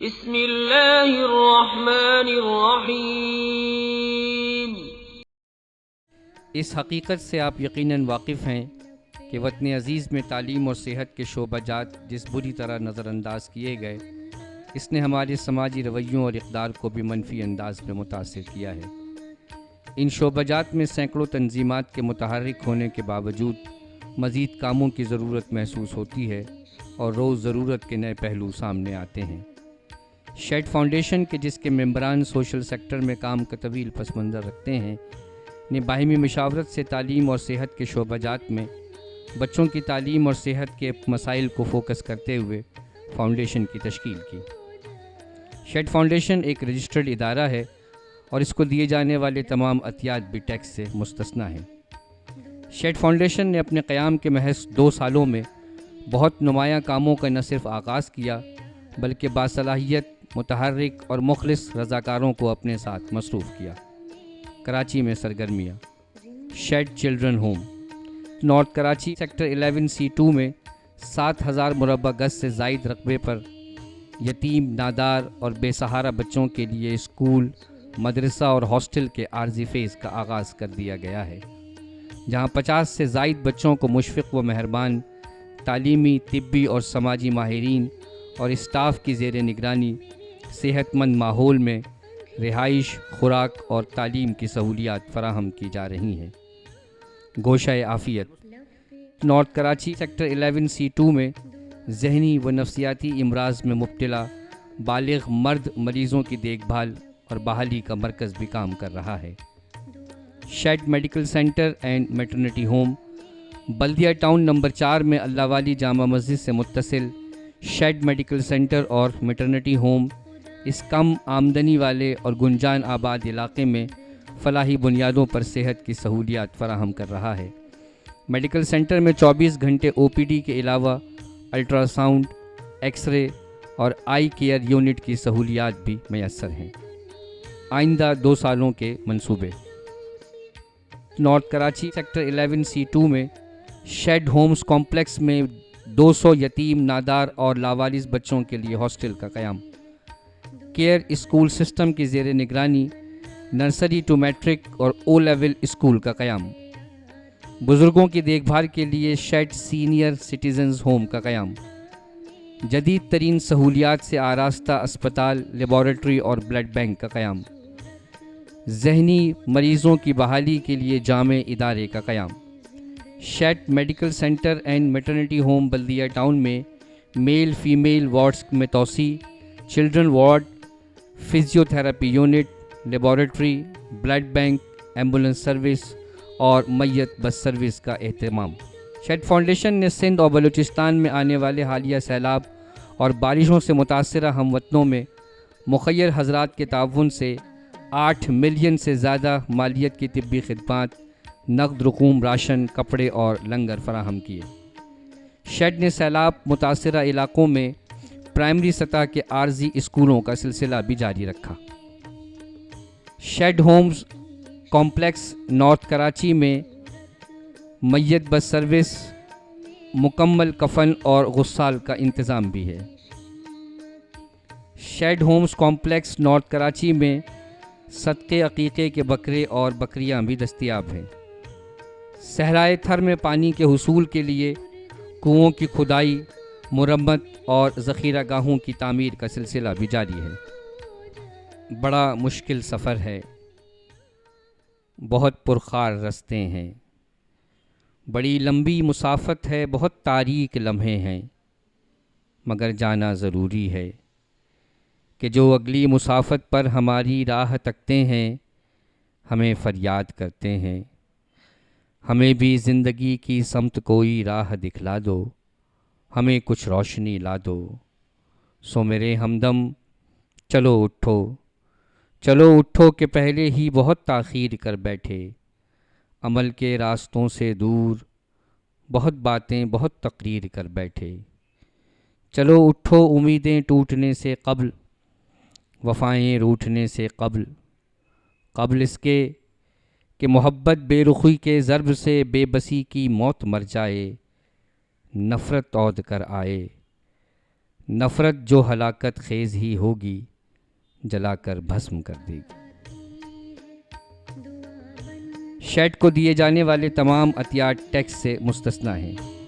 بسم اللہ الرحمن الرحیم۔ اس حقیقت سے آپ یقیناً واقف ہیں کہ وطن عزیز میں تعلیم اور صحت کے شعبہ جات جس بری طرح نظر انداز کیے گئے، اس نے ہمارے سماجی رویوں اور اقدار کو بھی منفی انداز میں متاثر کیا ہے۔ ان شعبہ جات میں سینکڑوں تنظیمات کے متحرک ہونے کے باوجود مزید کاموں کی ضرورت محسوس ہوتی ہے اور روز ضرورت کے نئے پہلو سامنے آتے ہیں۔ شیڈ فاؤنڈیشن کے جس کے ممبران سوشل سیکٹر میں کام کا طویل پس منظر رکھتے ہیں نے باہمی مشاورت سے تعلیم اور صحت کے شعبہ جات میں بچوں کی تعلیم اور صحت کے مسائل کو فوکس کرتے ہوئے فاؤنڈیشن کی تشکیل کی۔ شیڈ فاؤنڈیشن ایک رجسٹرڈ ادارہ ہے اور اس کو دیے جانے والے تمام عطیات بھی ٹیکس سے مستثنیٰ ہیں۔ شیڈ فاؤنڈیشن نے اپنے قیام کے محض 2 سالوں میں بہت نمایاں کاموں کا نہ صرف آغاز کیا بلکہ باصلاحیت، متحرک اور مخلص رضاکاروں کو اپنے ساتھ مصروف کیا۔ کراچی میں سرگرمیاں۔ Shed children home north Karachi sector 11C2 میں 7000 مربع گز سے زائد رقبے پر یتیم، نادار اور بے سہارا بچوں کے لیے اسکول، مدرسہ اور ہاسٹل کے عارضی فیز کا آغاز کر دیا گیا ہے، جہاں 50 سے زائد بچوں کو مشفق و مہربان تعلیمی، طبی اور سماجی ماہرین اور اسٹاف کی زیر نگرانی صحت مند ماحول میں رہائش، خوراک اور تعلیم کی سہولیات فراہم کی جا رہی ہیں۔ گوشہ عافیت نارتھ کراچی سیکٹر 11C2 میں ذہنی و نفسیاتی امراض میں مبتلا بالغ مرد مریضوں کی دیکھ بھال اور بحالی کا مرکز بھی کام کر رہا ہے۔ Shed medical centre and maternity home Baldia town number 4 میں اللہ والی جامع مسجد سے متصل شیڈ میڈیکل سینٹر اور میٹرنٹی ہوم اس کم آمدنی والے اور گنجان آباد علاقے میں فلاحی بنیادوں پر صحت کی سہولیات فراہم کر رہا ہے۔ میڈیکل سینٹر میں 24 گھنٹے OPD کے علاوہ الٹرا ساؤنڈ، ایکس رے اور آئی کیئر یونٹ کی سہولیات بھی میسر ہیں۔ آئندہ 2 سالوں کے منصوبے۔ نارتھ کراچی سیکٹر 11C2 میں شیڈ ہومز کمپلیکس میں 200 یتیم، نادار اور لاوارث بچوں کے لیے ہاسٹل کا قیام۔ کیئر اسکول سسٹم کی زیر نگرانی نرسری ٹو میٹرک اور O لیول اسکول کا قیام۔ بزرگوں کی دیکھ بھال کے لیے شیڈ سینئر سٹیزنز ہوم کا قیام۔ جدید ترین سہولیات سے آراستہ اسپتال، لیبارٹری اور بلڈ بینک کا قیام۔ ذہنی مریضوں کی بحالی کے لیے جامع ادارے کا قیام۔ Shed medical centre and maternity home Baldia town میں میل فیمیل وارڈز میں توسیع، children ward, physiotherapy unit, laboratory, blood bank, ambulance service اور میت بس سروس کا اہتمام۔ شیڈ فاؤنڈیشن نے سندھ اور بلوچستان میں آنے والے حالیہ سیلاب اور بارشوں سے متاثرہ ہم وطنوں میں مخیر حضرات کے تعاون سے 8 ملین سے زیادہ مالیت کی طبی خدمات، نقد رقوم، راشن، کپڑے اور لنگر فراہم کیے۔ شیڈ نے سیلاب متاثرہ علاقوں میں پرائمری سطح کے عارضی اسکولوں کا سلسلہ بھی جاری رکھا۔ Shed homes complex north Karachi میں میت بس سروس، مکمل کفن اور غسال کا انتظام بھی ہے۔ Shed homes complex north Karachi میں صدقے عقیقے کے بکرے اور بکریاں بھی دستیاب ہیں۔ صحرائے تھر میں پانی کے حصول کے لیے کنوؤں کی کھدائی، مرمت اور ذخیرہ گاہوں کی تعمیر کا سلسلہ بھی جاری ہے۔ بڑا مشکل سفر ہے، بہت پرخار رستے ہیں، بڑی لمبی مسافت ہے، بہت تاریک لمحے ہیں، مگر جانا ضروری ہے کہ جو اگلی مسافت پر ہماری راہ تکتے ہیں، ہمیں فریاد کرتے ہیں، ہمیں بھی زندگی کی سمت کوئی راہ دکھلا دو، ہمیں کچھ روشنی لا دو۔ سو میرے ہمدم چلو اٹھو، چلو اٹھو کہ پہلے ہی بہت تاخیر کر بیٹھے، عمل کے راستوں سے دور بہت باتیں، بہت تقریر کر بیٹھے۔ چلو اٹھو امیدیں ٹوٹنے سے قبل، وفائیں روٹھنے سے قبل، قبل اس کے کہ محبت بے رخی کے ضرب سے بے بسی کی موت مر جائے، نفرت عود کر آئے، نفرت جو ہلاکت خیز ہی ہوگی جلا کر بھسم کر دے گی۔ شیڈ کو دیے جانے والے تمام عطیات ٹیکس سے مستثنیٰ ہیں۔